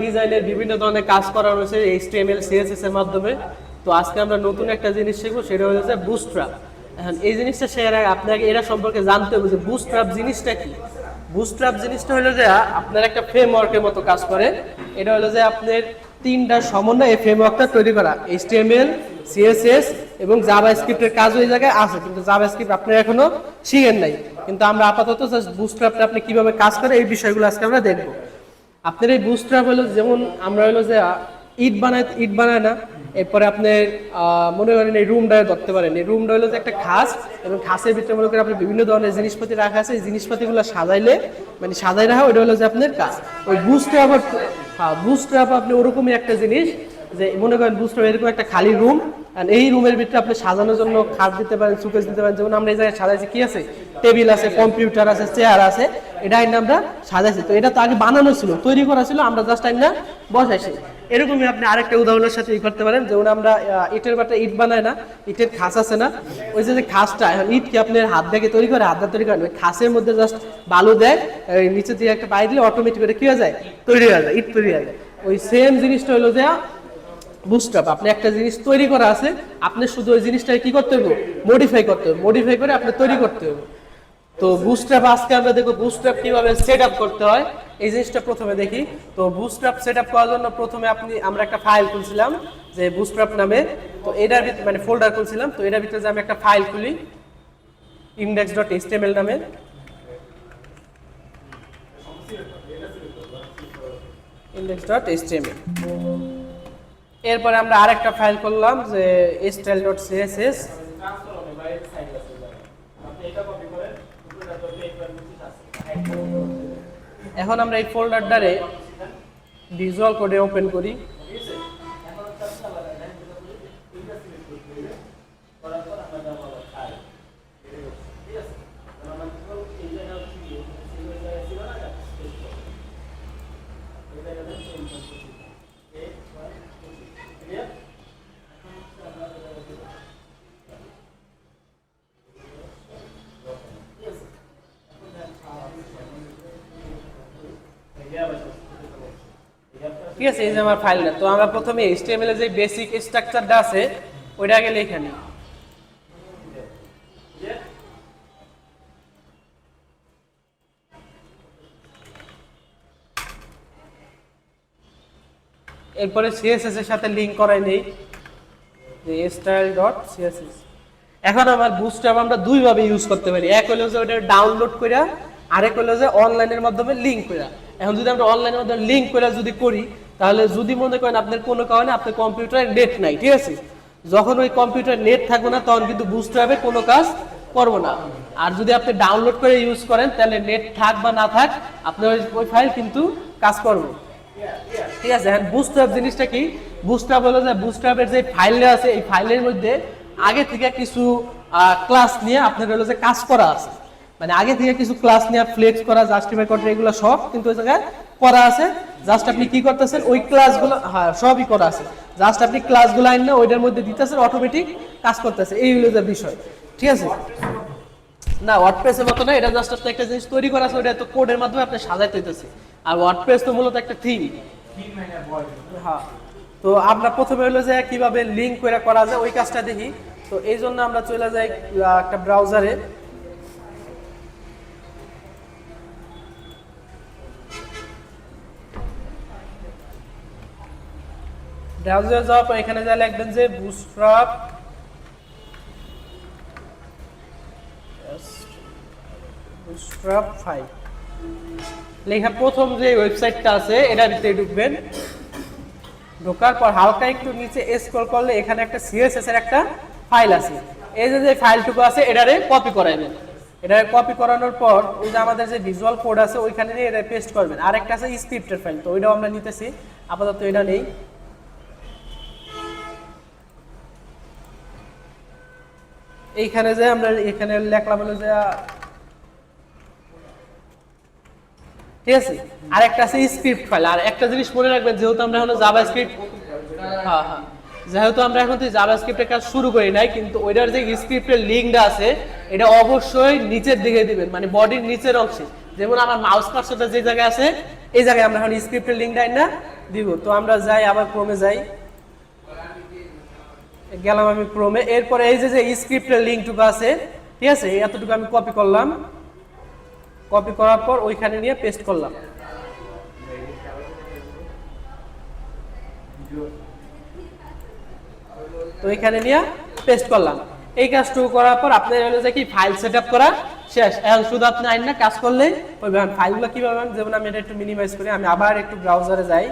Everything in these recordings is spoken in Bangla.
ডিজাইনের বিভিন্ন ধরনের কাজ করা রয়েছে HTML CSS এর মাধ্যমে। তো আজকে আমরা নতুন একটা জিনিস শিখবো, সেটা হচ্ছে বুটস্ট্র্যাপ। এখন এই জিনিসটা শেয়ার আগে আপনাকে এরা সম্পর্কে জানতে হবে যে বুটস্ট্র্যাপ জিনিসটা কি। বুটস্ট্র্যাপ জিনিসটা হলো যে আপনার একটা ফ্রেমওয়ার্কের মতো কাজ করে। এটা হলো যে আপনার তিনটা সমন্বয়ে এই ফ্রেমওয়ার্কটা তৈরি করা, HTML CSS এবং জাভাস্ক্রিপ্টের কাজ ওই জায়গায় আছে, কিন্তু জাভাস্ক্রিপ্ট আপনারা এখনো শিখেন নাই। কিন্তু আমরা আপাতত জাস্ট বুটস্ট্র্যাপটা আপনি কিভাবে কাজ করে এই বিষয়গুলো আজকে আমরা দেখবো। আপনার এই বুটস্ট্র্যাপ হলো যেমন আমরা হলো যে ইট বানায় না, এরপরে আপনি মনে করেন এই রুমটা ধরতে পারেন। এই রুমটা হলো যে একটা খাস, এবং খাসের ভিতরে মনে করেন আপনি বিভিন্ন ধরনের জিনিসপাতি রাখা আছে। এই জিনিসপাতিগুলো সাজাইলে মানে সাজাই রাখা, ওইটা হলো যে আপনার কাজ। ওই বুটস্ট্র্যাপ আপনি ওরকমই একটা জিনিস যে মনে করেন বুটস্ট্র্যাপ এরকম একটা খালি রুম, আর এই রুমের ভিতরে আপনি সাজানোর জন্য খাট দিতে পারেন, সুকেস দিতে পারেন। যেমন আমরা এই জায়গায় সাজাইছি কি আছে, টেবিল আছে, কম্পিউটার আছে, চেয়ার আছে, এটা আইনা আমরা সাজাইছি। তো এটা তো আগে বানানো ছিল, তৈরি করা ছিল, আমরা জাস্ট আইনা বসাইছি। এরকমই আপনি আরেকটা উদাহরণের সাথে ই করতে পারেন। যেমন আমরা ইটের বাটা ইট বানায় না, ইটের খাস আছে না, ওই যে খাসটা এখন ইটকে আপনি হাত দিয়ে তৈরি করে, হাত দিয়ে তৈরি করেন, ওই খাসের মধ্যে জাস্ট বালু দেয়, নিচে দিয়ে একটা পাই দিলে অটোমেটিক করে কি হয়ে যায়, তৈরি হয়ে যায়, ইট তৈরি হয়ে যায়। ওই সেম জিনিসটা হলো যে বুটস্ট্র্যাপ। আপনি একটা জিনিস তৈরি করা আছে, আপনি শুধু ওই জিনিসটাকে কি করতে হবে, মডিফাই করতে হবে, মডিফাই করে আপনি তৈরি করতে হবে। তো বুটস্ট্র্যাপ আজকে আমরা দেখব বুটস্ট্র্যাপ কিভাবে সেটআপ করতে হয়, এই জিনিসটা প্রথমে দেখি। তো বুটস্ট্র্যাপ সেটআপ করার জন্য প্রথমে আমরা একটা ফাইল খুলছিলাম যে বুটস্ট্র্যাপ নামে। তো এটার ভিতরে মানে ফোল্ডার খুলছিলাম, তো এটার ভিতরে যে আমি একটা ফাইল খুলি index.html নামে। index.html এরপরে আমরা আরেকটা ফাইল করলাম যে style.css। এখন আমরা এই ফোল্ডারটারে ভিজুয়াল কোডে ওপেন করি। ঠিক আছে, এই যে আমার ফাইলটা। তো আমরা প্রথমে HTML এর যে বেসিক স্ট্রাকচারটা আছে ওইটা আগে লিখে নিই। এরপরে CSS এর সাথে লিংক করাই নেই যে style.css। এখন আমার বুটস্ট্র্যাপ আমরা দুই ভাবে ইউজ করতে পারি। এক হলো যে ওটা ডাউনলোড কইরা, আরেক হলো যে অনলাইনের মাধ্যমে লিংক কইরা। এখন যদি আমরা অনলাইনের মাধ্যমে লিংক কইরা যদি করি, তাহলে যদি মনে করেন আপনার কোনো কারণে আপনার কম্পিউটারে নেট নাই, ঠিক আছে, যখন ওই কম্পিউটার নেট থাকবে না তখন কিন্তু বুটস্ট্র্যাপে কোনো কাজ করবো না। আর যদি আপনি ডাউনলোড করে ইউজ করেন, তাহলে নেট থাক বা না থাক আপনার ওই ফাইল কিন্তু কাজ করবে। ঠিক আছে, এখন বুটস্ট্র্যাপ জিনিসটা কি? বুটস্ট্র্যাপ হলো যে বুটস্ট্র্যাপের যে ফাইলটা আছে, এই ফাইলের মধ্যে আগে থেকে কিছু ক্লাস নিয়ে আপনার হলো যে কাজ করা আছে। মানে আগে থেকে কিছু ক্লাস নিয়ে ফ্লেক্স করা, জাস্টিফাই করা, এগুলো সব কিন্তু ওই জায়গায় করা আছে। জাস্ট আপনি কি করতেছেন, ওই ক্লাসগুলো, হ্যাঁ সবই করা আছে, জাস্ট আপনি ক্লাসগুলো আইন না ওইটার মধ্যে দিতেছেন, অটোমেটিক কাজ করতেছে। এই হলো যে বিষয়, ঠিক আছে। না ওয়ার্ডপ্রেসের মতো না, এটা জাস্ট আপনি একটা জিনিস তৈরি করা আছে, ওটা তো কোডের মাধ্যমে আপনি সাজাইতে হইতেছে। আর ওয়ার্ডপ্রেস তো মূলত একটা থিম। হ্যাঁ, তো আমরা প্রথমে হলো যে কিভাবে লিংক করা যায় ওই কাজটা দেখি। তো এই জন্য আমরা চলে যাই একটা ব্রাউজারে। ব্রাউজারে যাওয়ার পর এখানে যা লিখবেন যে বুটস্ট্র্যাপ বুটস্ট্র্যাপ 5 লেখা প্রথম যে ওয়েবসাইটটা আছে এটার ভিতরে ঢুকবেন। ঢোকার পর হালকা একটু নিচে স্ক্রল করলে এখানে একটা CSS এর একটা ফাইল আছে। এই যে ফাইলটুকু আছে এটারে কপি করাইবেন। এটারে কপি করানোর পর ওই যে আমাদের যে ভিজুয়াল কোড আছে ওইখানে নিয়ে এটা পেস্ট করবেন। আর একটা আছে স্ক্রিপ্টের ফাইল, তো ওইটাও আমরা নিতেছি, আপাতত এটা নেই। এইখানে যে আমরা এখানে লেখলাম হলো যে, ঠিক আছে, আর একটা আছে স্ক্রিপ্ট ফাইল। আর একটা জিনিস মনে রাখবেন, যেহেতু আমরা এখন জাভাস্ক্রিপ্ট, হ্যাঁ যেহেতু আমরা এখন জাভাস্ক্রিপ্টের কাজ শুরু করি নাই, কিন্তু ওইটার যে স্ক্রিপ্টের লিঙ্কটা আছে এটা অবশ্যই নিচের দিকে দিবেন, মানে বডির নিচের অংশে। যেমন আমার মাউস কার্সরটা যে জায়গায় আছে এই জায়গায় আমরা এখন স্ক্রিপ্টের লিঙ্কটা না দিব। তো আমরা যাই, আবার ক্রোমে যাই, গেলাম আমি ক্রোমে। এরপরে এই যে স্ক্রিপ্টের লিঙ্কটুকু আছে, ঠিক আছে, এতটুকু আমি কপি করলাম, কপি করার পর ওইখানে নিয়ে পেস্ট করলাম। তো এখানে নিয়ে পেস্ট করলাম। এই কাজটুকু করার পর আপনার হলো যে কি ফাইল সেটআপ করা শেষ। এখন শুধু আপনি আইন না কাজ করলেই ওই ফাইলগুলো কিভাবে, যেমন আমি এটা একটু মিনিমাইজ করি, আমি আবার একটু ব্রাউজারে যাই।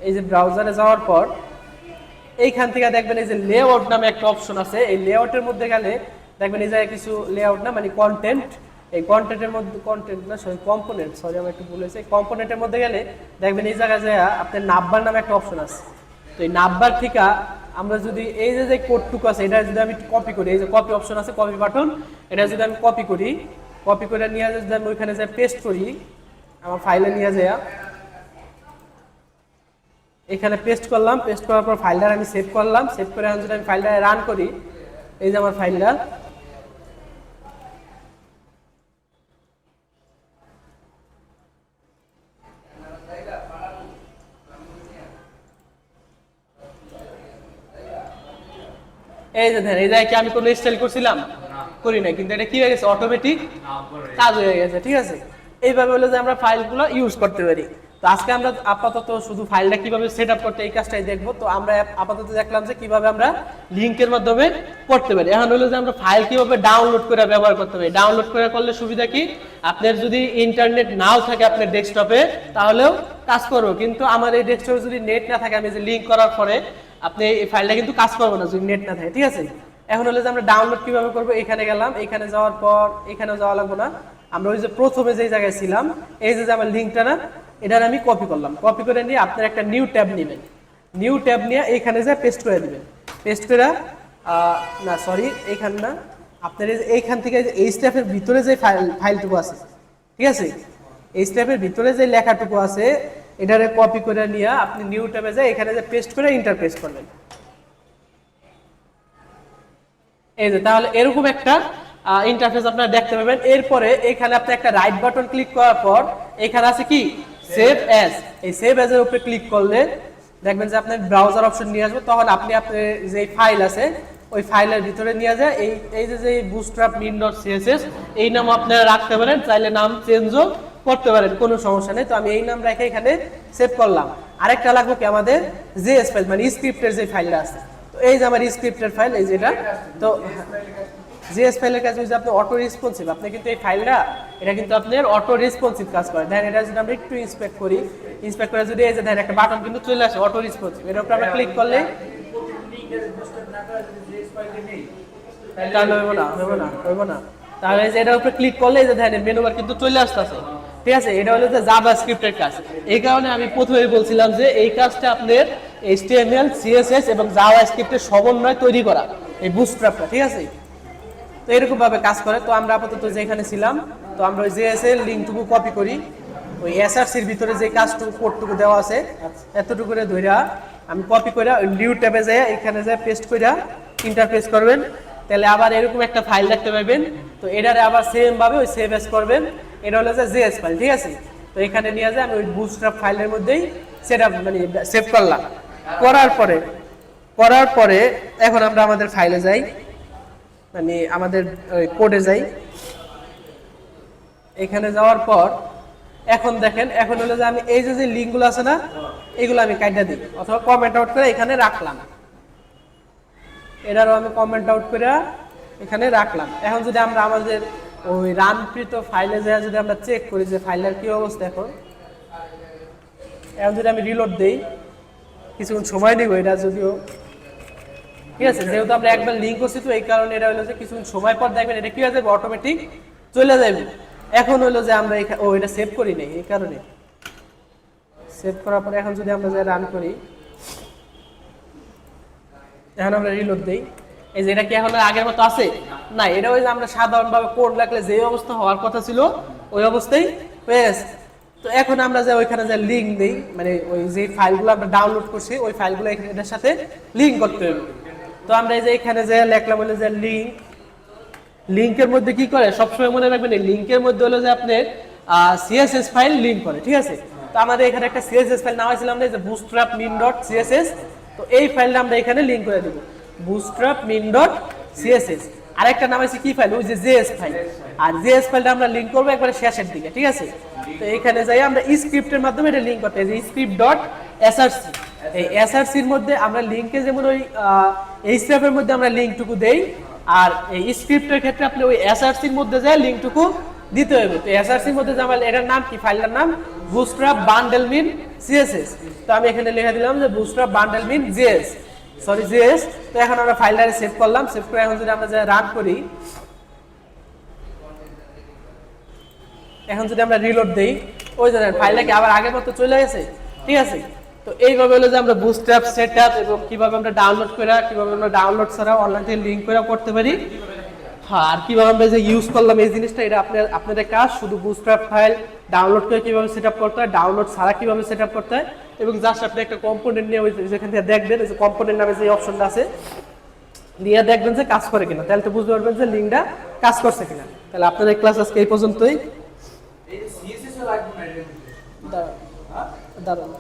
এই যে ব্রাউজারে যাওয়ার পর এইখান থেকে দেখবেন এই যে লেআউট নামে একটা অপশন আছে। এই লেআউটের মধ্যে গেলে দেখবেন এই জায়গায় কিছু লেআউট না মানে কন্টেন্ট, এই কন্টেন্টের মধ্যে কন্টেন্ট না সরি কম্পোনেন্ট, সরি আমি একটু ভুল হয়েছে। কম্পোনেন্টের মধ্যে গেলে দেখবেন এই জায়গায় যায় আপনার নাম্বার নামে একটা অপশন আছে। তো এই নাম্বার থেকে আমরা যদি এই যে কোডটুকু আছে এটা যদি আমি কপি করি, এই যে কপি অপশন আছে, কপি বাটন, এটা যদি আমি কপি করি, কপি করে নিয়ে যদি আমি ওইখানে যাই পেস্ট করি, আমার ফাইলে নিয়ে যায়, এখানে পেস্ট করলাম, পেস্ট করার পর ফাইলটা আমি সেভ করলাম, সেভ করে যদি আমি ফাইলটা রান করি, এই যে আমার ফাইলটা, এই যে দেখেন এই জায়গায় কি আমি কোনো স্টাইল করছিলাম? করি না, কিন্তু এটা কি হয়ে গেছে অটোমেটিক কাজ হয়ে গেছে, ঠিক আছে। এইভাবে হলো যে আমরা ফাইলগুলো ইউজ করতে পারি। তো আজকে আমরা আপাতত শুধু ফাইলটা কিভাবে সেটআপ করতে এই কাজটাই দেখবো। তো আমরা আপাতত দেখলাম যে কিভাবে আমরা লিংকের মাধ্যমে করতে পারি। এখন হলো যে আমরা ফাইল কিভাবে ডাউনলোড করে ব্যবহার করতে পারি। ডাউনলোড করে করলে সুবিধা কি, আপনার যদি ইন্টারনেট নাও থাকে আপনার ডেস্কটপে তাহলেও কাজ করবো, কিন্তু আমার এই ডেস্কটপে যদি নেট না থাকে, আমি যে লিংক করার পরে আপনি এই ফাইলটা কিন্তু কাজ করবো না যদি নেট না থাকে, ঠিক আছে। এখন হলো যে আমরা ডাউনলোড কিভাবে করবো, এখানে গেলাম, এখানে যাওয়ার পর এখানেও যাওয়া লাগবে না, আমরা ওই যে প্রথমে যে জায়গায় ছিলাম এই যে আমার লিঙ্কটা না, এটার আমি কপি করলাম, কপি করে নিয়ে আপনার একটা নিউ ট্যাব নেবেন, নিউ ট্যাব নিয়ে এইখানে যা পেস্ট করে দিবেন, পেস্ট করে না সরি এইখান না, আপনার এইখান থেকে এই স্টেপের ভিতরে যে ফাইলটুকু আছে, ঠিক আছে, এই স্টেপের ভিতরে যে লেখাটুকু আছে এটারে কপি করে নিয়ে আপনি নিউ ট্যাবে যায় এখানে যে পেস্ট করে ইন্টার পেস্ট করবেন। এই যে তাহলে এরকম একটা ইন্টারফেস আপনারা দেখতে পাবেন। এরপরে এখানে আপনি একটা রাইট বাটন ক্লিক করার পর এখানে আছে কি সেভ অ্যাজ, এই সেভ অ্যাজ এর উপরে ক্লিক করলে দেখবেন যে আপনার ব্রাউজার অপশন নিয়ে আসবে, তখন আপনি আপনার যে ফাইল আছে ওই ফাইলের ভিতরে নিয়ে যায় এই যে বুটস্ট্র্যাপ min.css এই নাম আপনারা রাখতে পারেন, চাইলে নাম চেঞ্জও করতে পারেন, কোনো সমস্যা নেই। তো আমি এই নাম রেখে এখানে সেভ করলাম। আরেকটা লাগবে কি আমাদের জেএস ফাইল মানে স্ক্রিপ্টের যে ফাইলটা আছে, তো এই যে আমার স্ক্রিপ্টের ফাইল এই যেটা, তো জেএস ফাইলের কাজ হচ্ছে আপনি অটো রেসপন্সিভ, আপনি কিন্তু এই ফাইলটা এটা কিন্তু আপনার অটো রেসপন্সিভ কাজ করে। দেখেন এটা যদি আমরা একটু ইন্সপেক্ট করি, ইন্সপেক্ট করে যদি এই যে দেখেন একটা বাটন কিন্তু চলে আসে অটো রেসপন্সিভ, এর উপর আমরা ক্লিক করলে তাহলে হইব না, তাহলে এই যে এটার উপরে ক্লিক করলে এই যে দেখেন মেনু বার কিন্তু চলে আসতেছে, ঠিক আছে। এটা হলো যে জাভাস্ক্রিপ্টের কাজ। এই কারণে আমি প্রথমেই বলছিলাম যে এই কাজটা আপনার HTML CSS এবং জাভাস্ক্রিপ্টের সমন্বয় তৈরি করা এই বুটস্ট্র্যাপটা, ঠিক আছে। তো এরকম ভাবে কাজ করে। তো আমরা আপাতত যেখানে ছিলাম, তো আমরা ওই জেএস এর লিংকটুকু কপি করি, ওই এসআরসির ভিতরে যে কাজটুকু কোডটুকু দেওয়া আছে এতটুকু করে ধইরা আমি কপি করে ওই নিউ ট্যাবে যাই এখানে যায় পেস্ট কইরা ইন্টারফেস করবেন, তাহলে আবার এরকম একটা ফাইল দেখতে পাবেন। তো এটারে আবার সেম ভাবে ওই সেভ এস করবেন, এটা হলো যে জেএস ফাইল, ঠিক আছে। তো এখানে নিয়ে যায় আমি ওই বুটস্ট্র্যাপ ফাইলের মধ্যেই সেটআপ মানে সেভ করলাম। করার পরে এখন আমরা আমাদের ফাইলে যাই, মানে আমাদের কোডে যাই। এখানে যাওয়ার পর এখন দেখেন, এখন হলো যে আমি এই যে লিঙ্কগুলো আছে না এগুলো আমি কাইটা দিই অথবা কমেন্ট আউট করে এখানে রাখলাম, এটারও আমি কমেন্ট আউট করে এখানে রাখলাম। এখন যদি আমরা আমাদের ওই রানকৃত ফাইলে যাই যদি আমরা চেক করি যে ফাইলের কি অবস্থা, এখন যদি আমি রিলোড দেই কিছুক্ষণ সময় নিব এটা যদিও, ঠিক আছে, যেহেতু আমরা একবার লিঙ্ক করছি তো এই কারণে এটা হলো যে কিছুক্ষণ সময় পর দেখবেন এটা কি হয়ে যাবে অটোমেটিক চলে যাবে। এখন হলো যে আমরা এটা সেভ করি নাই, এই কারণে সেভ করার পরে এখন যদি আমরা যে রান করি, এখন আমরা রিলোড দেই, এই যে এটা কি এখন আগের মতো আছে না, এটা ওই যে আমরা সাধারণভাবে কোড লিখলে যে অবস্থা হওয়ার কথা ছিল ওই অবস্থায় হয়ে গেছে। তো এখন আমরা যে ওইখানে যে লিঙ্ক দেই মানে ওই যে ফাইলগুলো আমরা ডাউনলোড করছি ওই ফাইলগুলো এটার সাথে লিঙ্ক করতে হবে। তো আমরা এই যে এখানে যে লিখলাম হলো যে লিঙ্কের মধ্যে কি করে সবসময় মনে রাখবেন, এই লিঙ্কের মধ্যে হলো যে আপনার সিএসএস ফাইল লিঙ্ক করে, ঠিক আছে। তো আমাদের এখানে একটা সিএসএস ফাইল নাম হয়েছিল আমরা যে বুটস্ট্র্যাপ min ডট সিএসএস। তো এই ফাইলটা আমরা এখানে লিংক করে দেব বুটস্ট্র্যাপ min ডট সিএসএস। আরেকটা নাম আছে কি ফাইল, ওই যে জেএস ফাইল। আর জেএস ফাইলটা আমরা লিংক করব একবারে শেষের দিকে, ঠিক আছে? তো এখানে যাই আমরা স্ক্রিপ্টের মাধ্যমে এটা লিংক করতে যে স্ক্রিপ্ট ডট এসআরসি। এই এসআরসির মধ্যে আমরা লিংকে যেমন ওই এইচটিএফ এর মধ্যে আমরা লিংকটুকু দেই, আর এই স্ক্রিপ্টের ক্ষেত্রে আপনি ওই এসআরসির মধ্যে যায় লিংকটুকু দিতে হবে। তো এসআরসির মধ্যে যে আমার এটার নাম কি, ফাইলটার নাম বুটস্ট্র্যাপ বান্ডেল মিন সিএসএস। তো আমি এখানে লিখে দিলাম যে বুটস্ট্র্যাপ বান্ডেল মিন জেএস, সরি জেএস। তো এখন আমরা ফাইলটারে সেভ করলাম, সেভ করে এখন যদি আমরা যা রান করি, এখন যদি আমরা রিলোড দেই, ওই জানেন ফাইলটা কি আবার আগের মতো চলে গেছে, ঠিক আছে? তো এইভাবে হলো যে আমরা বুটস্ট্র্যাপ সেটআপ এবং কিভাবে আমরা ডাউনলোড করে, কিভাবে আমরা ডাউনলোড ছাড়া অনলাইন থেকে লিংক করে করতে পারি, হ্যাঁ, আর কিভাবে আমরা যে ইউজ করলাম এই জিনিসটা, এটা আপনাদের কাজ। শুধু বুটস্ট্র্যাপ ফাইল ডাউনলোড করে কিভাবে সেটআপ করতে হয়, ডাউনলোড ছাড়া কিভাবে সেটআপ করতে হয়, এবং জাস্ট আপনি একটা কম্পোনেন্ট নিয়ে ওই যেখান থেকে দেখবেন ওই যে কম্পোনেন্ট নামে যে অপশনটা আছে নিয়ে দেখবেন যে কাজ করে কিনা, তাহলে তো বুঝতে পারবেন যে লিংকটা কাজ করছে কিনা। তাহলে আপনাদের ক্লাস আজকে এই পর্যন্তই। দাঁড়ান